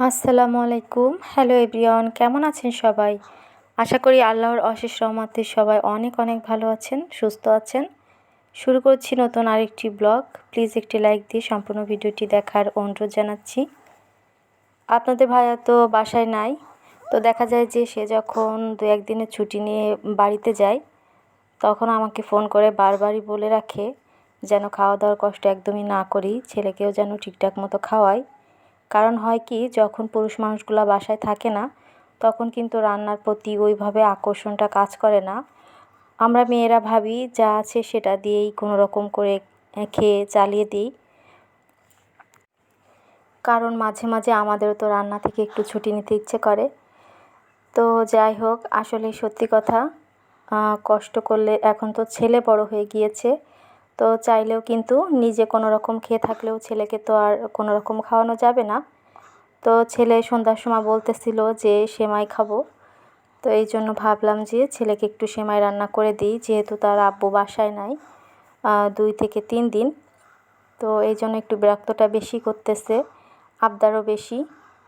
আসসালামু আলাইকুম। Hello everyone, কেমন আছেন সবাই? আশা করি আল্লাহর অশেষ রহমতে সবাই অনেক অনেক ভালো আছেন, সুস্থ আছেন। শুরু করছি নতুন আরেকটি ব্লগ। প্লিজ একটি লাইক দিয়ে সম্পূর্ণ ভিডিওটি দেখার অনুরোধ জানাচ্ছি। আপনাদের ভাইয়া তো বাসায় নাই, তো দেখা যায় যে সে যখন 2-1 দিনের ছুটি নিয়ে বাড়িতে যায় তখন আমাকে ফোন করে বারবারই বলে রাখে যেন খাওয়া দাওয়ার কষ্ট একদমই না করি, ছেলেকেও যেন ঠিকঠাক মতো খাওয়াই। কারণ হয় কি, যখন পুরুষ মানুষগুলো বাসায় থাকে না তখন কিন্তু রান্নার প্রতি ওইভাবে আকর্ষণটা কাজ করে না। আমরা মেয়েরা ভাবি যা আছে সেটা দিয়েই কোনো রকম করে খেয়ে চালিয়ে দিই। কারণ মাঝে মাঝে আমাদেরও তো রান্না থেকে একটু ছুটি নিতে ইচ্ছে করে। তো যাই হোক, আসলে সত্যি কথা, কষ্ট করলে এখন তো ছেলে বড় হয়ে গিয়েছে, তো চাইলেও কিন্তু নিজে কোনো রকম খেয়ে থাকলেও ছেলেকে তো আর কোনো রকম খাওয়ানো যাবে না। তো ছেলে সন্ধ্যার সময় বলতেছিল যে সেমাই খাবো, তো এই জন্য ভাবলাম যে ছেলেকে একটু সেমাই রান্না করে দিই, যেহেতু তার আব্বু বাসায় নাই 2 থেকে 3 দিন। তো এই জন্য একটু বিরক্তটা বেশি করতেছে, আবদারও বেশি।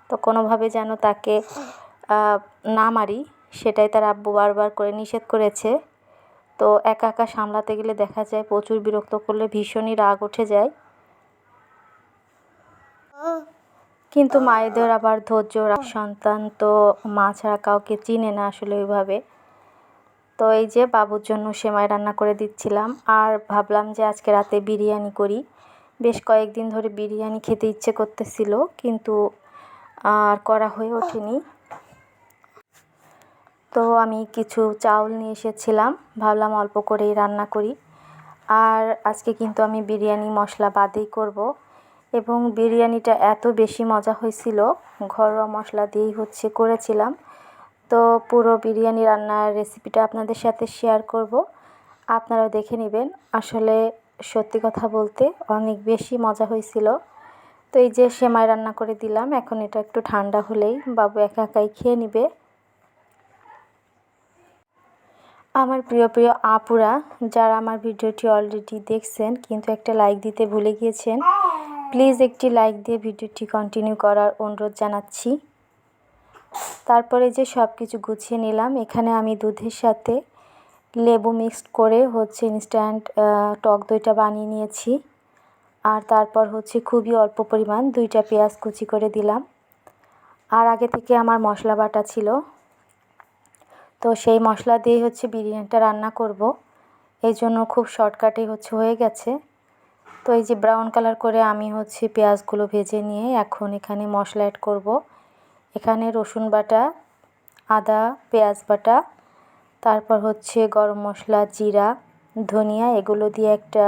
তো কোনোভাবে যেন তাকে না মারি, সেটাই তার আব্বু বারবার করে নিষেধ করেছে। তো একা একা সামলাতে গেলে দেখা যায় প্রচুর বিরক্ত করলে ভীষণই রাগ উঠে যায়। কিন্তু মায়েদের আবার ধৈর্য রাখ, সন্তান তো মা ছাড়া কাউকে চিনে না আসলে ওইভাবে। তো এই যে বাবুর জন্য সেমাই রান্না করে দিচ্ছিলাম, আর ভাবলাম যে আজকে রাতে বিরিয়ানি করি। বেশ কয়েকদিন ধরে বিরিয়ানি খেতে ইচ্ছে করতেছিল, কিন্তু আর করা হয়ে ওঠেনি। তো আমি কিছু চাউল নিয়ে এসেছিলাম, ভাবলাম অল্প করেই রান্না করি। আর আজকে কিন্তু আমি বিরিয়ানি মশলা বাদেই করব, এবং বিরিয়ানিটা এত বেশি মজা হয়েছিল, ঘরোয়া মশলা দিয়েই করেছিলাম। তো পুরো বিরিয়ানি রান্নার রেসিপিটা আপনাদের সাথে শেয়ার করব, আপনারাও দেখে নেবেন। আসলে সত্যি কথা বলতে অনেক বেশি মজা হয়েছিল। তো এই যে সেমাই রান্না করে দিলাম, এখন এটা একটু ঠান্ডা হলেই বাবু একা একাই খেয়ে নেবে। আমার প্রিয় প্রিয় আপুরা যারা আমার ভিডিওটি অলরেডি দেখছেন কিন্তু একটা লাইক দিতে ভুলে গিয়েছেন, প্লিজ একটি লাইক দিয়ে ভিডিওটি কন্টিনিউ করার অনুরোধ জানাচ্ছি। তারপরে যে সব কিছু গুছিয়ে নিলাম, এখানে আমি দুধের সাথে লেবু মিক্সড করে ইনস্ট্যান্ট টক দইটা বানিয়ে নিয়েছি। আর তারপর খুবই অল্প পরিমাণ 2টা পেঁয়াজ কুচি করে দিলাম। আর আগে থেকে আমার মশলা বাটা ছিল, তো সেই মশলা দিয়ে বিরিয়ানিটা রান্না করব, এই জন্য খুব শর্টকাটেই হয়ে গেছে। তো এই যে ব্রাউন কালার করে আমি পেঁয়াজগুলো ভেজে নিয়ে এখন এখানে মশলা অ্যাড করব। এখানে রসুন বাটা, আদা, পেঁয়াজ বাটা, তারপর গরম মশলা, জিরা, ধনিয়া, এগুলো দিয়ে একটা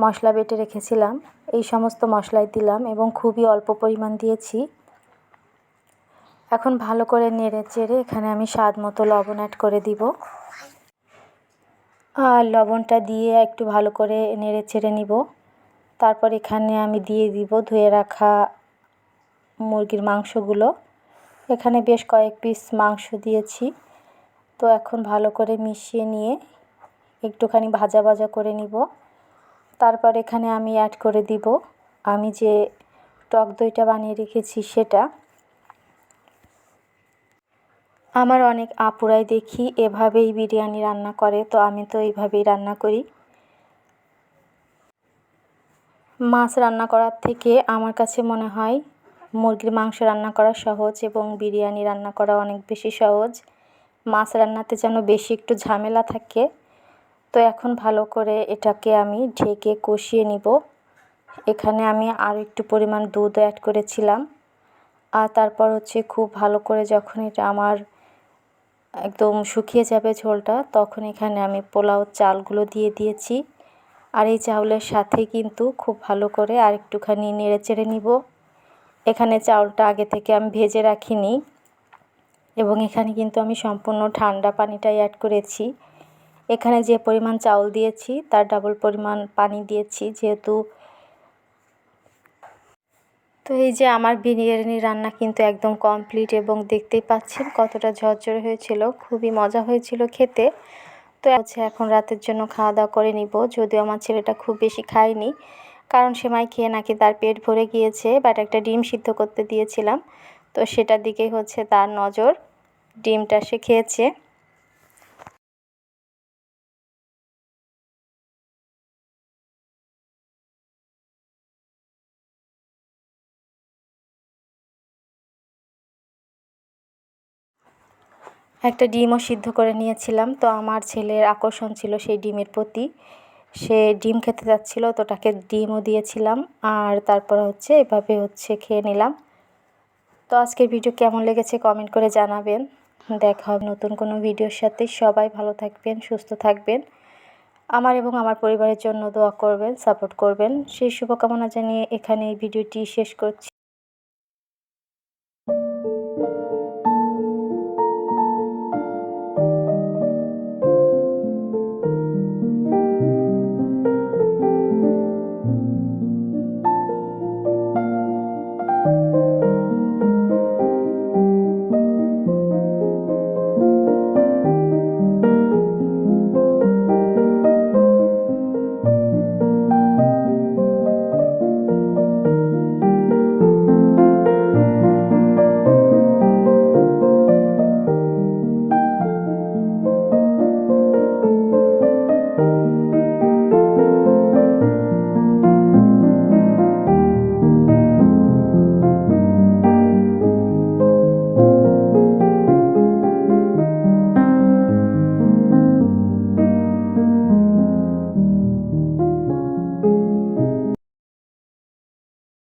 মশলা বেটে রেখেছিলাম, এই সমস্ত মশলাই দিলাম এবং খুবই অল্প পরিমাণ দিয়েছি। এখন ভালো করে নেড়ে চেড়ে এখানে আমি স্বাদ মতো লবণ অ্যাড করে দিব। আর লবণটা দিয়ে একটু ভালো করে নেড়ে চেড়ে নিব। তারপর এখানে আমি দিয়ে দিব ধুয়ে রাখা মুরগির মাংসগুলো। এখানে বেশ কয়েক পিস মাংস দিয়েছি। তো এখন ভালো করে মিশিয়ে নিয়ে একটুখানি ভাজা ভাজা করে নিব। তারপর এখানে আমি অ্যাড করে দিব আমি যে টক দইটা বানিয়ে রেখেছি সেটা। আমার অনেক আপুরাই দেখি এভাবেই বিরিয়ানি রান্না করে, তো আমি তো এইভাবেই রান্না করি। মাছ রান্না করার থেকে আমার কাছে মনে হয় মুরগির মাংস রান্না করা সহজ এবং বিরিয়ানি রান্না করা অনেক বেশি সহজ। মাছ রান্নাতে যেন বেশি একটু ঝামেলা থাকে। তো এখন ভালো করে এটাকে আমি ঢেকে কষিয়ে নিব। এখানে আমি আরও একটু পরিমাণ দুধ অ্যাড করেছিলাম। আর তারপর খুব ভালো করে যখন এটা আমার একদম শুকিয়ে যাবে ঝোলটা, তখন এখানে আমি পোলাও চালগুলো দিয়ে দিয়েছি। আর এই চাউলের সাথে কিন্তু খুব ভালো করে আর একটুখানি নেড়ে চেড়ে নিব। এখানে চাউলটা আগে থেকে আমি ভেজে রাখিনি, এবং এখানে কিন্তু আমি সম্পূর্ণ ঠান্ডা পানিটাই অ্যাড করেছি। এখানে যে পরিমাণ চাউল দিয়েছি তার ডাবল পরিমাণ পানি দিয়েছি যেহেতু। তো এই যে আমার বিরিয়ানি রান্না কিন্তু একদম কমপ্লিট, এবং দেখতেই পাচ্ছেন কতটা ঝরঝরে হয়েছিল, খুবই মজা হয়েছিল খেতে। তো এখন রাতের জন্য খাওয়া দাওয়া করে নিব, যদিও আমার ছেলেটা খুব বেশি খায়নি, কারণ সেমাই খেয়ে নাকি তার পেট ভরে গিয়েছে, বাট একটা ডিম সিদ্ধ করতে দিয়েছিলাম। তো তো সেটার দিকেই হচ্ছে তার নজর। ডিমটা সে খেয়েছে। একটা ডিমও সিদ্ধ করে নিয়েছিলাম। তো আমার ছেলের আকর্ষণ ছিল সেই ডিমের প্রতি, সে ডিম খেতে যাচ্ছিল, তো তাকে ডিমও দিয়েছিলাম। আর তারপর হচ্ছে এভাবে হচ্ছে খেয়ে নিলাম। তো আজকের ভিডিও কেমন লেগেছে কমেন্ট করে জানাবেন। দেখা হবে নতুন কোনো ভিডিওর সাথে। সবাই ভালো থাকবেন, সুস্থ থাকবেন। আমার এবং আমার পরিবারের জন্য দোয়া করবেন, সাপোর্ট করবেন, সেই শুভকামনা জানিয়ে এখানে এই ভিডিওটি শেষ করছি।